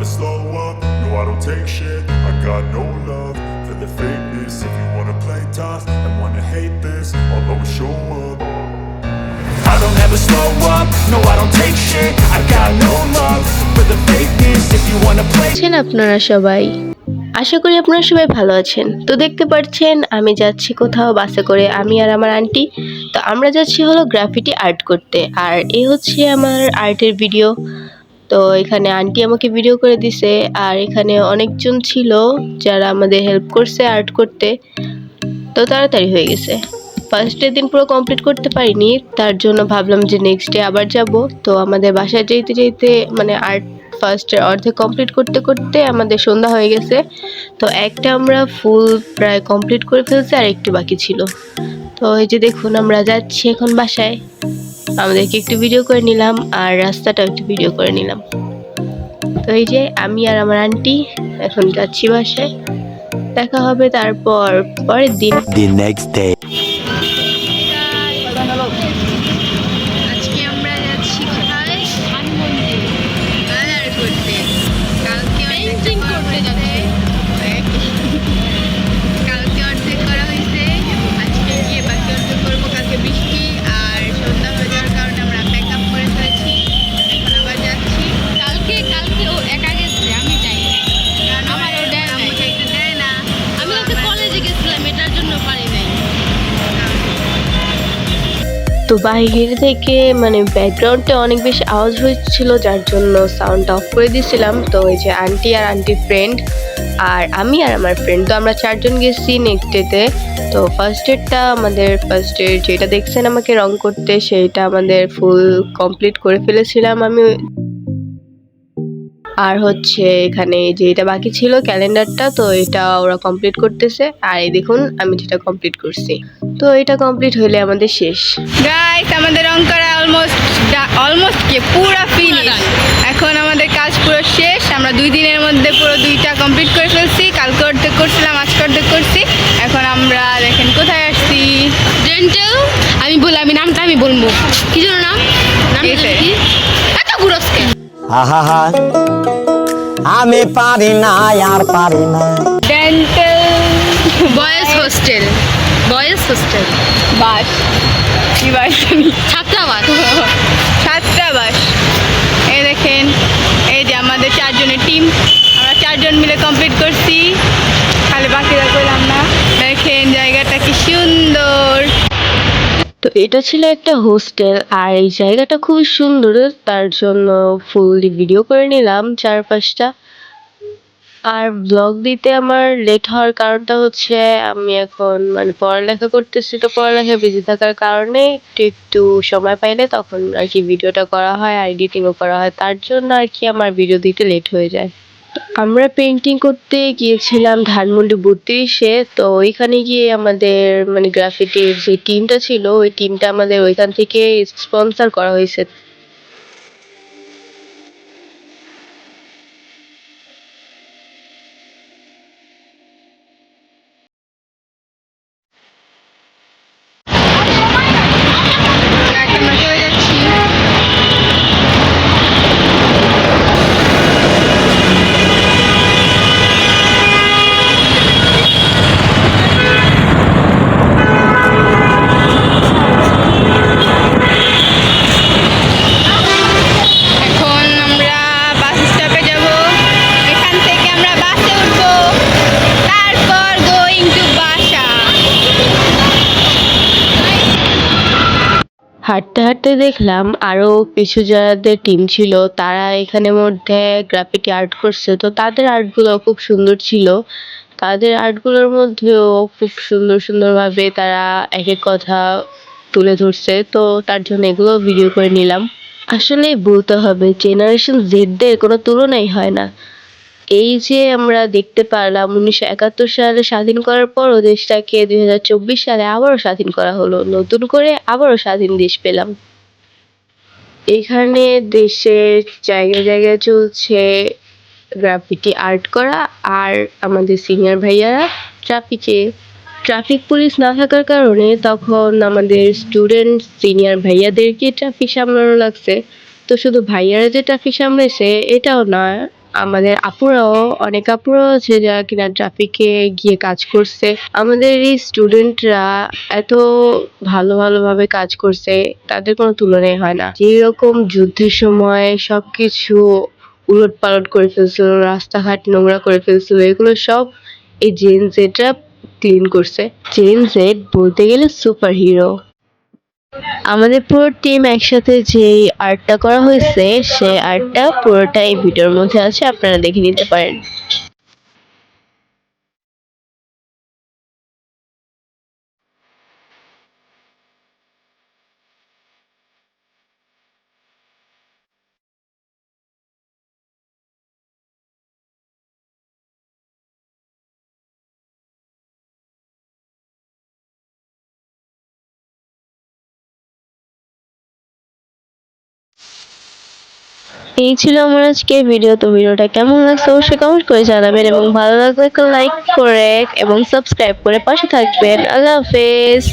slow up, no I don't take shit. I got no love for the fakeness. If you wanna play tough and wanna hate this, I'll always show up. I don't ever slow up, no I don't take shit. I got no love for the fakeness. If you wanna play আপনারা সবাই আশা করি আপনারা সবাই ভালো আছেন। তো দেখতে পাচ্ছেন আমি যাচ্ছি কোথাও বাসে করে, আমি আর আমার আন্টি। তো আমরা যাচ্ছি হলো গ্রাফিটি আর্ট করতে, আর এই হচ্ছে আমার আর্টের ভিডিও। তো এখানে আন্টি আমাকে ভিডিও করে দিছে, আর এখানে অনেকজন ছিল যারা আমাদের হেল্প করছে আর্ট করতে। তো তাড়াতাড়ি হয়ে গেছে, ফার্স্টের দিন পুরো কমপ্লিট করতে পারিনি, তার জন্য ভাবলাম যে নেক্সট ডে আবার যাব। তো আমাদের বাসায় যেতে যেতে মানে আর্ট ফার্স্টের অর্ধেক কমপ্লিট করতে করতে আমাদের সন্ধ্যা হয়ে গেছে। তো একটা আমরা ফুল প্রায় কমপ্লিট করে ফেলছি, আর একটু বাকি ছিল। তো এই যে দেখুন আমরা যাচ্ছি এখন বাসায়, আমাদেরকে একটু ভিডিও করে নিলাম আর রাস্তাটাও একটু ভিডিও করে নিলাম। তো এই যে আমি আর আমার আন্টি এখন যাচ্ছি বাসায়, দেখা হবে তারপর পরের দিন। The next day. আজকে আমরা যাচ্ছি কোথায়? বাজার করতে। কালকে পেইন্টিং করতে যাচ্ছি। কালকে অর্ধেক করা হয়েছে, আজকে গিয়ে বাকি অর্ধেক করবো। কালকে বৃষ্টি আর সন্ধ্যা হয়ে যাওয়ার কারণে আমরা প্যাক আপ করে ফেলেছি, এখন আবার যাচ্ছি। কালকে ও একা গেছে, আমি যাই কারণ আমার ও দেয় না। আমি তো কলেজে গেছিলাম, এটার জন্য পারি নাই। তো বাইরে থেকে মানে ব্যাকগ্রাউন্ডে অনেক বেশি আওয়াজ হচ্ছিল, যার জন্য সাউন্ড অফ করে দিয়েছিলাম। তো এই যে আন্টি আর আন্টির ফ্রেন্ড আর আমি আর আমার ফ্রেন্ড, তো আমরা চারজন গেছি নেক্সট ডেতে। তো ফার্স্ট ডেটটা আমাদের ফার্স্ট ডে যেটা দেখছেন আমাকে রং করতে, সেইটা আমাদের ফুল কমপ্লিট করে ফেলেছিলাম আমি। আর হচ্ছে এখানে যে এটা বাকি ছিল ক্যালেন্ডারটা, তো এটা ওরা কমপ্লিট করতেছে। আর এই দেখুন আমি যেটা কমপ্লিট করছি। তো এটা কমপ্লিট হলে আমাদের শেষ। গাইস আমাদের রং করা অলমোস্ট কি পুরো ফিনিশ। এখন আমাদের কাজ পুরো শেষ, আমরা 2 দিনের মধ্যে পুরো 2টা কমপ্লিট করে ফেলছি। কালকে অর্ধেক করছিলাম, আজকে অর্ধেক করছি। এখন আমরা দেখেন কোথায় আসছি, ডেন্টাল। আমি নামটা বলবো কি যেন নাম কি এত গুরস্কে আহা আমি পারি না আর পারি না। ডেন্টাল বয়েজ হোস্টেল বাস কি বাস ছাত্রাবাস। এই দেখেন এই যে আমাদের 4 জনের টিম, আমরা 4 জন মিলে কমপ্লিট করছি, খালি বাকিরা করলাম না। দেখেন জায়গাটা কি সুন্দর। তো এটা ছিল একটা হোস্টেল, আর এই জায়গাটা খুবই সুন্দর, তার জন্য ফুললি ভিডিও করে নিলাম চারপাশটা। আর ব্লগ দিতে আমার লেট হওয়ার কারণটা হচ্ছে আমি এখন মানে পড়ালেখা করতেছি, তো পড়ালেখায় বিজি থাকার কারণে একটু সময় পাইলে তখন আর কি ভিডিওটা করা হয় আর এডিটিংও করা হয়, তার জন্য আর কি আমার ভিডিও দিতে লেট হয়ে যায়। আমরা পেন্টিং করতে গিয়েছিলাম ধানমন্ডি 32-এ। তো ওইখানে গিয়ে আমাদের মানে গ্রাফিটির যে টিমটা ছিল, ওই টিমটা আমাদের ওইখান থেকে স্পন্সর করা হয়েছে। হাঁটতে হাঁটতে দেখলাম আরো কিছু যাদের টিম ছিল তারা এখানের মধ্যে গ্রাফিটি আর্ট করছে। তো তাদের আর্টগুলো খুব সুন্দর ছিল, তাদের আর্টগুলোর মধ্যেও খুব সুন্দরভাবে তারা এক এক কথা তুলে ধরছে। তো তার জন্য এগুলো ভিডিও করে নিলাম। আসলে বলতে হবে জেনারেশন জেডদের কোনো তুলনাই হয় না। এই যে আমরা দেখতে পারলাম 1971 সালে স্বাধীন করার পরও দেশটাকে 2024 সালে আবারও স্বাধীন করা হলো, নতুন করে আবারও স্বাধীন দেশ পেলাম। এখানে দেশের জায়গায় চলছে গ্রাফিটি আর্ট করা, আর আমাদের সিনিয়র ভাইয়ারা ট্রাফিক পুলিশ না থাকার কারণে তখন আমাদের স্টুডেন্ট সিনিয়র ভাইয়াদেরকে ট্রাফিক সামলানো লাগছে। তো শুধু ভাইয়ারা যে ট্রাফিক সামলাইছে এটাও না, আমাদের অনেক আপুরাও আছে যারা কিনা ট্রাফিকে গিয়ে কাজ করছে। আমাদের এই স্টুডেন্টরা এত ভালোভাবে কাজ করছে, তাদের কোনো তুলনাই হয় না। যেরকম যুদ্ধের সময় সবকিছু উলটপালট করে ফেলছিল, রাস্তাঘাট নোংরা করে ফেলছিল, এগুলো সব এই জেন জেডরা ক্লিন করছে। জেন জেড বলতে গেলে সুপার হিরো। আমাদের পুরো টিম একসাথে যে আর্টটা করা হয়েছে, সেই আর্টটা পুরোটাই ভিডিওর মধ্যে আছে, আপনারা দেখে নিতে পারেন। এই ছিল আমার আজকের ভিডিও। তো ভিডিওটা কেমন লাগছে অবশ্যই কমেন্ট করে জানাবেন, এবং ভালো লাগলে একটা লাইক করে এবং সাবস্ক্রাইব করে পাশে থাকবেন। আল্লাহ হাফেজ।